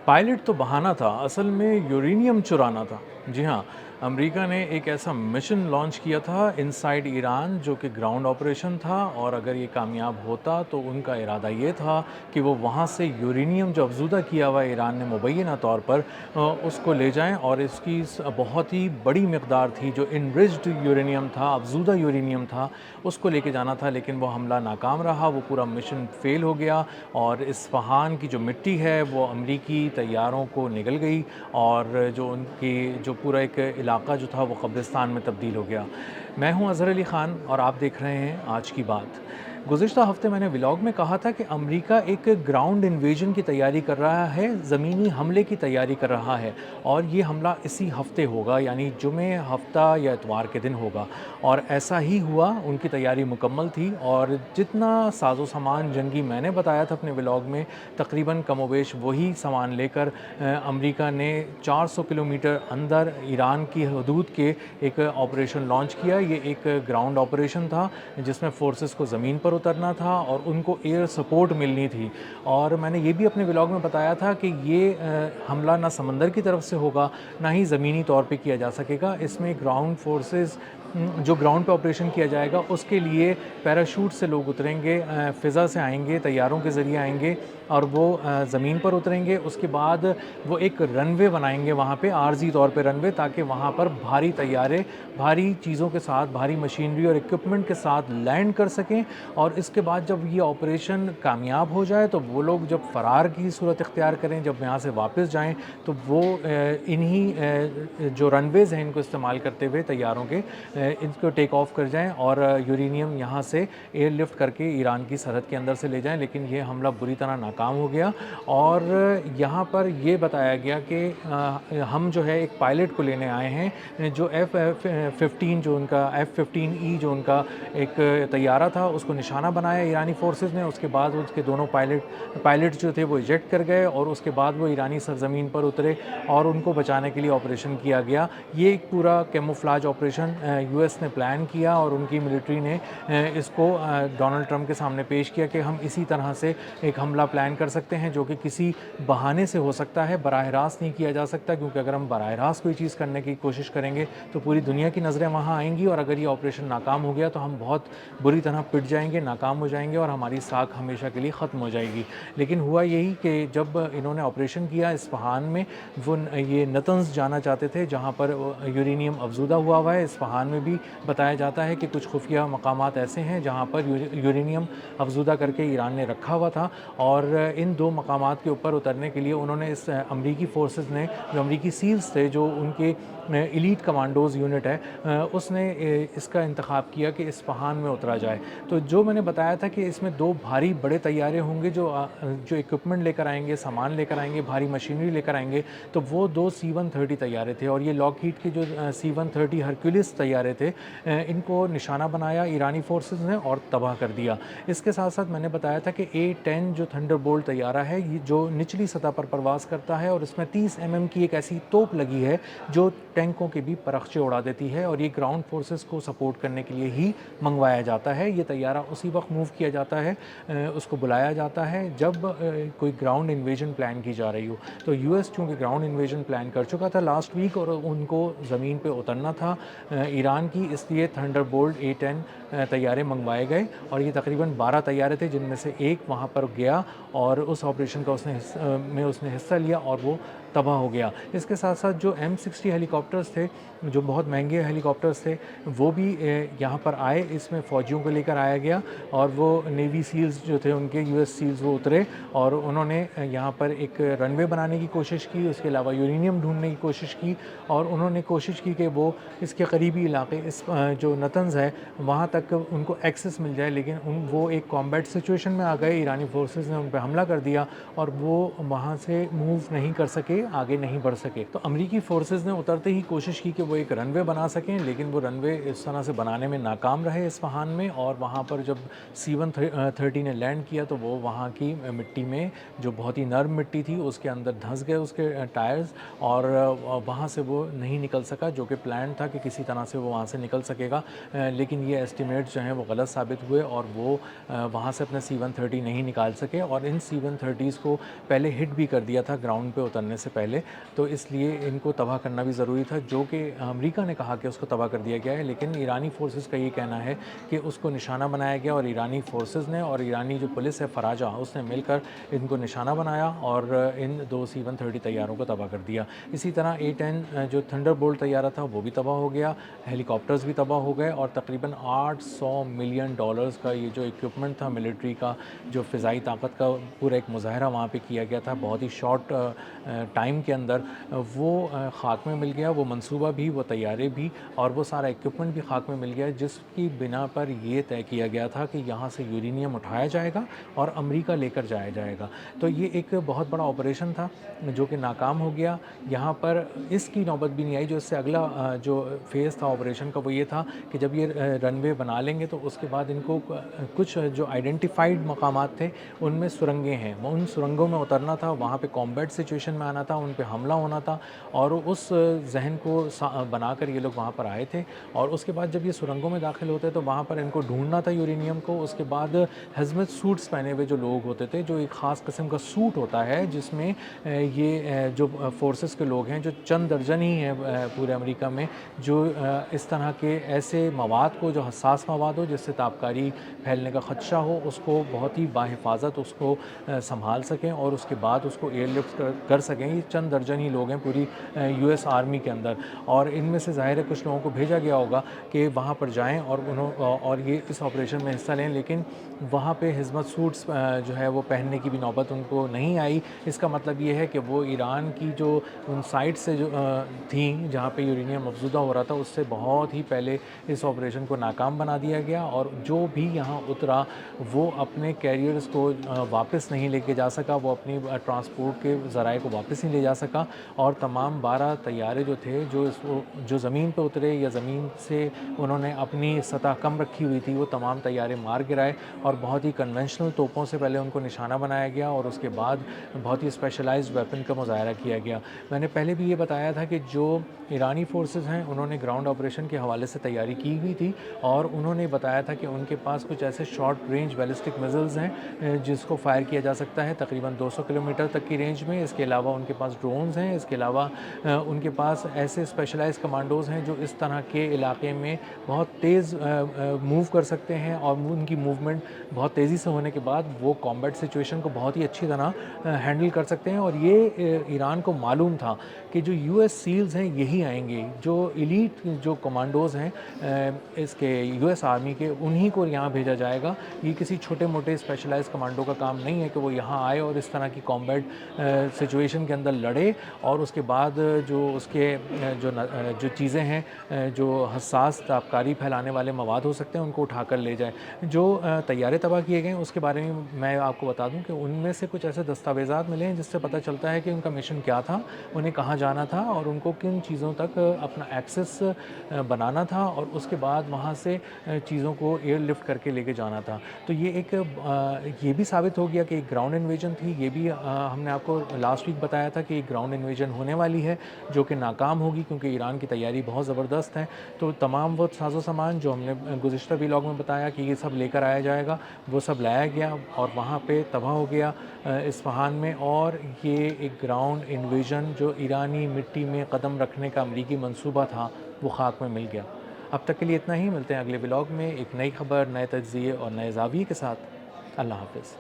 Pilot तो बहाना था, असल में यूरेनियम चुराना था। जी हाँ, अमेरिका ने एक ऐसा मिशन लॉन्च किया था इनसाइड ईरान जो कि ग्राउंड ऑपरेशन था, और अगर ये कामयाब होता तो उनका इरादा ये था कि वो वहाँ से यूरेनियम जो अफज़ूदा किया हुआ ईरान ने मुबैना तौर पर उसको ले जाएं, और इसकी बहुत ही बड़ी मकदार थी जो इनरिच्ड यूरेनियम था, अफज़ूदा यूरेनियम था, उसको लेके जाना था। लेकिन वो हमला नाकाम रहा, वो पूरा मिशन फ़ेल हो गया, और इस्फ़हान की जो मिट्टी है वो अमरीकी तैयारों को निगल गई, और जो उनकी जो पूरा एक इलाका जो था वो कब्रिस्तान में तब्दील हो गया। मैं हूं अज़हर अली ख़ान और आप देख रहे हैं आज की बात। गुज़िश्ता हफ़्ते मैंने व्लॉग में कहा था कि अमेरिका एक ग्राउंड इन्वेजन की तैयारी कर रहा है, ज़मीनी हमले की तैयारी कर रहा है, और ये हमला इसी हफ़्ते होगा, यानी जुमे हफ़्ता या इतवार के दिन होगा। और ऐसा ही हुआ, उनकी तैयारी मुकम्मल थी, और जितना साजो सामान जंगी मैंने बताया था अपने व्लॉग में, तकरीबन कमोबेश वही सामान लेकर अमेरिका ने 400 किलोमीटर अंदर ईरान की हदूद के एक ऑपरेशन लॉन्च किया। ये एक ग्राउंड ऑपरेशन था जिसमें फ़ोर्सेस को ज़मीन पर उतरना था और उनको एयर सपोर्ट मिलनी थी। और मैंने ये भी अपने व्लॉग में बताया था कि ये हमला ना समंदर की तरफ से होगा, ना ही ज़मीनी तौर पे किया जा सकेगा। इसमें ग्राउंड फोर्सेस जो ग्राउंड पे ऑपरेशन किया जाएगा उसके लिए पैराशूट से लोग उतरेंगे, फ़िज़ा से आएंगे, तैयारों के ज़रिए आएंगे, और वो ज़मीन पर उतरेंगे। उसके बाद वो एक रनवे बनाएंगे वहाँ पे, आर्जी तौर पे रनवे, ताकि वहाँ पर भारी तैयारे भारी चीज़ों के साथ, भारी मशीनरी और इक्विपमेंट के साथ लैंड कर सकें। और इसके बाद जब ये ऑपरेशन कामयाब हो जाए तो वो लोग जब फ़रार की सूरत इख्तियार करें, जब यहाँ से वापस जाएं, तो वो इन्हीं जो रनवेज़ हैं इनको इस्तेमाल करते हुए तैयारों के इनको टेक ऑफ कर जाएं और यूरेनियम यहाँ से एयरलिफ्ट करके ईरान की सरहद के अंदर से ले जाएं। लेकिन ये हमला बुरी तरह नाकाम हो गया, और यहाँ पर ये बताया गया कि हम जो है एक पायलट को लेने आए हैं, जो F-15 जो उनका F-15E जो उनका एक तैयारा था उसको निशाना बनाया ईरानी फोर्सेस ने। उसके बाद उसके दोनों पायलट जो थे वो इजेक्ट कर गए, और उसके बाद वो ईरानी सरजमीन पर उतरे और उनको बचाने के लिए ऑपरेशन किया गया। ये एक पूरा कैमोफ्लाज ऑपरेशन यूएस ने प्लान किया, और उनकी मिलिट्री ने इसको डोनाल्ड ट्रंप के सामने पेश किया कि हम इसी तरह से एक हमला प्लान कर सकते हैं जो कि किसी बहाने से हो सकता है, बराह रास्त नहीं किया जा सकता, क्योंकि अगर हम बराह रास्त कोई चीज़ करने की कोशिश करेंगे तो पूरी दुनिया की नज़रें वहाँ आएंगी, और अगर ये ऑपरेशन नाकाम हो गया तो हम बहुत बुरी तरह पिट जाएंगे, नाकाम हो जाएंगे, और हमारी साख हमेशा के लिए ख़त्म हो जाएगी। लेकिन हुआ यही कि जब इन्होंने ऑपरेशन किया इस्फ़हान में, वो ये नतंज़ जाना चाहते थे जहाँ पर यूरेनियम अफज़ूदा हुआ है। इस्फ़हान में भी बताया जाता है कि कुछ खुफिया मकामात ऐसे हैं जहाँ पर यूरेनियम अफज़ूदा करके ईरान ने रखा हुआ था, और इन दो मकामात के ऊपर उतरने के लिए उन्होंने इस अमरीकी फ़ोर्सेस ने, जो अमरीकी सील्स थे, जो उनके एलीट कमांडोज़ यूनिट है, उसने इसका इंतखाब किया कि इस्फ़हान में उतरा जाए। तो जो मैंने बताया था कि इसमें दो भारी बड़े तैयारे होंगे जो इक्विपमेंट लेकर आएंगे, सामान लेकर आएंगे, भारी मशीनरी लेकर आएंगे, तो वो दो C-130 तैयारे थे। और ये लॉकहीड के जो C-130 हरक्यूलिस तैयारे थे, इनको निशाना बनाया ईरानी फोर्सेस ने और तबाह कर दिया। इसके साथ साथ मैंने बताया था कि A-10 जो थंडरबोल्ट तैयारा है, ये जो निचली सतह पर परवाज़ करता है, और इसमें 30 mm की एक ऐसी तोप लगी है जो टैंकों के भी परखचे उड़ा देती है, और ये ग्राउंड फोर्सेस को सपोर्ट करने के लिए ही मंगवाया जाता है। ये तैयारा उसी वक्त मूव किया जाता है, उसको बुलाया जाता है जब कोई ग्राउंड इन्वेजन प्लान की जा रही हो। तो यूएस चूँकि ग्राउंड इन्वेजन प्लान कर चुका था लास्ट वीक, और उनको ज़मीन पे उतरना था ईरान की, इसलिए थंडरबोल्ट A-10 तैयारे मंगवाए गए, और ये तकरीबन 12 तैयारे थे, जिनमें से एक वहाँ पर गया और उस ऑपरेशन का उसने हिस्सा लिया, और वो तबाह हो गया। इसके साथ साथ जो M60 हेलीकॉप्टर्स थे, जो बहुत महंगे हेलीकॉप्टर्स थे, वो भी यहाँ पर आए, इसमें फ़ौजियों को लेकर आया गया, और वो नेवी सील्स जो थे उनके, यूएस सील्स, वो उतरे और उन्होंने यहाँ पर एक रनवे बनाने की कोशिश की, उसके अलावा यूरेनियम ढूंढने की कोशिश की, और उन्होंने कोशिश की कि वो इसके करीबी इलाके, इस जो नतंज़ है वहाँ तक उनको एक्सेस मिल जाए। लेकिन वो एक कॉम्बैट सिचुएशन में आ गए, ईरानी फोर्सेस ने उन पर हमला कर दिया, और वो वहाँ से मूव नहीं कर सके, आगे नहीं बढ़ सके। तो अमरीकी फोर्सेस ने उतरते ही कोशिश की कि वो एक रनवे बना सकें, लेकिन वो रनवे इस तरह से बनाने में नाकाम रहे इस्फ़हान में। और वहाँ पर जब C-130 ने लैंड किया तो वो वहाँ की मिट्टी में, जो बहुत ही नर्म मिट्टी थी, उसके अंदर धंस गए उसके टायर्स, और वहाँ से वो नहीं निकल सका, जो कि प्लान था कि किसी तरह से वो وہاں سے نکل سکے گا، لیکن یہ ایسٹیمیٹ جو ہیں وہ غلط ثابت ہوئے اور وہ وہاں سے اپنے C-130 نہیں نکال سکے، اور ان C-130s کو پہلے ہٹ بھی کر دیا تھا گراؤنڈ پہ اترنے سے پہلے، تو اس لیے ان کو تباہ کرنا بھی ضروری تھا، جو کہ امریکہ نے کہا کہ اس کو تباہ کر دیا گیا ہے، لیکن ایرانی فورسز کا یہ کہنا ہے کہ اس کو نشانہ بنایا گیا، اور ایرانی فورسز نے اور ایرانی جو پولیس ہے فراجہ اس نے مل کر ان کو نشانہ بنایا اور ان 2 C-130 طیاروں کو تباہ کر دیا۔ اسی طرح A-10 جو تھنڈر بولٹ طیارہ تھا وہ بھی تباہ ہو گیا، ہیلی کاپٹرز بھی تباہ ہو گئے، اور تقریباً $800 ملین کا یہ جو اکوپمنٹ تھا ملٹری کا، جو فضائی طاقت کا پورا ایک مظاہرہ وہاں پہ کیا گیا تھا بہت ہی شارٹ ٹائم کے اندر، وہ خاک میں مل گیا، وہ منصوبہ بھی، وہ طیارے بھی، اور وہ سارا اکوپمنٹ بھی خاک میں مل گیا، جس کی بنا پر یہ طے کیا گیا تھا کہ یہاں سے یورینیم اٹھایا جائے گا اور امریکہ لے کر جایا جائے گا۔ تو یہ ایک بہت بڑا آپریشن تھا جو کہ ناکام ہو گیا۔ یہاں پر اس کی نوبت بھی نہیں آئی، جو اس سے اگلا جو فیز تھا آپریشن کا وہ یہ تھا کہ جب یہ رن وے بنا لیں گے تو اس کے بعد ان کو کچھ جو آئیڈینٹیفائڈ مقامات تھے ان میں سرنگیں ہیں، ان سرنگوں میں اترنا تھا، وہاں پہ کامبیٹ سچویشن میں آنا تھا، ان پہ حملہ ہونا تھا، اور اس ذہن کو بنا کر یہ لوگ وہاں پر آئے تھے، اور اس کے بعد جب یہ سرنگوں میں داخل ہوتے تو وہاں پر ان کو ڈھونڈنا تھا یورینیم کو۔ اس کے بعد ہیزمت سوٹس پہنے ہوئے جو لوگ ہوتے تھے، جو ایک خاص قسم کا سوٹ ہوتا ہے جس میں یہ جو فورسز کے لوگ ہیں، جو چند درجن ہی ہیں پورے امریکہ میں، جو اس طرح کے ایسے مواد کو، جو حساس مواد ہو جس سے تابکاری پھیلنے کا خدشہ ہو، اس کو بہت ہی باحفاظت اس کو سنبھال سکیں اور اس کے بعد اس کو ایئر لفٹ کر سکیں۔ یہ چند درجن ہی لوگ ہیں پوری US آرمی کے اندر، اور ان میں سے ظاہر ہے کچھ لوگوں کو بھیجا گیا ہوگا کہ وہاں پر جائیں اور یہ اس آپریشن میں حصہ لیں، لیکن وہاں پہ ہزمت سوٹس جو ہے وہ پہننے کی بھی نوبت ان کو نہیں آئی۔ اس کا مطلب یہ ہے کہ وہ ایران کی جو ان سائٹ سے جو تھیں جہاں پہ یورینیم مفزودہ ہو رہا تھا، اس سے بہت ہی پہلے اس آپریشن کو ناکام بنا دیا گیا، اور جو بھی یہاں اترا وہ اپنے کیریئرز کو واپس نہیں لے کے جا سکا، وہ اپنی ٹرانسپورٹ کے ذرائع کو واپس نہیں لے جا سکا، اور تمام 12 طیارے جو تھے جو زمین پہ اترے یا زمین سے انہوں نے اپنی سطح کم رکھی ہوئی تھی، وہ تمام طیارے مار گرائے، اور بہت ہی کنونشنل توپوں سے پہلے ان کو نشانہ بنایا گیا، اور اس کے بعد بہت ہی اسپیشلائزڈ ویپن کا مظاہرہ کیا گیا۔ میں نے پہلے بھی یہ بتایا تھا کہ جو ایرانی فورسز ہیں انہوں نے گراؤنڈ آپریشن کے حوالے سے تیاری کی ہوئی تھی، اور انہوں نے بتایا تھا کہ ان کے پاس کچھ ایسے شارٹ رینج بیلسٹک میزلز ہیں جس کو فائر کیا جا سکتا ہے تقریباً 200 کلومیٹر تک کی رینج میں۔ اس کے علاوہ ان کے پاس ڈرونز ہیں، اس کے علاوہ ان کے پاس ایسے اسپیشلائز کمانڈوز ہیں جو اس طرح کے علاقے میں بہت تیز موو کر سکتے ہیں، اور ان کی موومنٹ بہت تیزی سے ہونے کے بعد وہ کامبیٹ سچویشن کو بہت ہی اچھی طرح ہینڈل کر سکتے ہیں، اور یہ ایران کو معلوم تھا کہ جو US سیلز ہیں یہی آئیں گے، جو ایلیٹ جو کمانڈوز ہیں اس کے US آرمی کے، انہی کو یہاں بھیجا جائے گا۔ یہ کسی چھوٹے موٹے اسپیشلائز کمانڈو کا کام نہیں ہے کہ وہ یہاں آئے اور اس طرح کی کامبیٹ سچویشن کے اندر لڑے، اور اس کے بعد جو اس کے جو چیزیں ہیں، جو حساس تابکاری پھیلانے والے مواد ہو سکتے ہیں، ان کو اٹھا کر لے جائے۔ جو طیارے تباہ کیے گئے ہیں اس کے بارے میں آپ کو بتا دوں کہ ان میں سے کچھ ایسے دستاویزات ملے ہیں جس سے پتہ چلتا ہے کہ ان کا مشن کیا تھا، انہیں کہاں جانا تھا، اور ان کو کن چیزوں تک اپنا ایکسس بنانا تھا، اور اس کے بعد وہاں سے چیزوں کو ایئر لفٹ کر کے لے کے جانا تھا۔ تو یہ بھی ثابت ہو گیا کہ ایک گراؤنڈ انویژن تھی، یہ بھی ہم نے آپ کو لاسٹ ویک بتایا تھا کہ ایک گراؤنڈ انویژن ہونے والی ہے جو کہ ناکام ہوگی، کیونکہ ایران کی تیاری بہت زبردست ہے۔ تو تمام وہ ساز و سامان جو ہم نے گزشتہ ویلاگ میں بتایا کہ یہ سب لے کر آیا جائے گا، وہ سب لایا گیا اور وہاں پہ تباہ ہو گیا اصفہان میں، اور یہ ایک گراؤنڈ انویژن جو ایرانی مٹی میں قدم رکھنے کا امریکی منصوبہ تھا وہ خاک میں مل گیا۔ اب تک کے لیے اتنا ہی، ملتے ہیں اگلے ولاگ میں ایک نئی خبر، نئے تجزیے اور نئے زاویے کے ساتھ۔ اللہ حافظ۔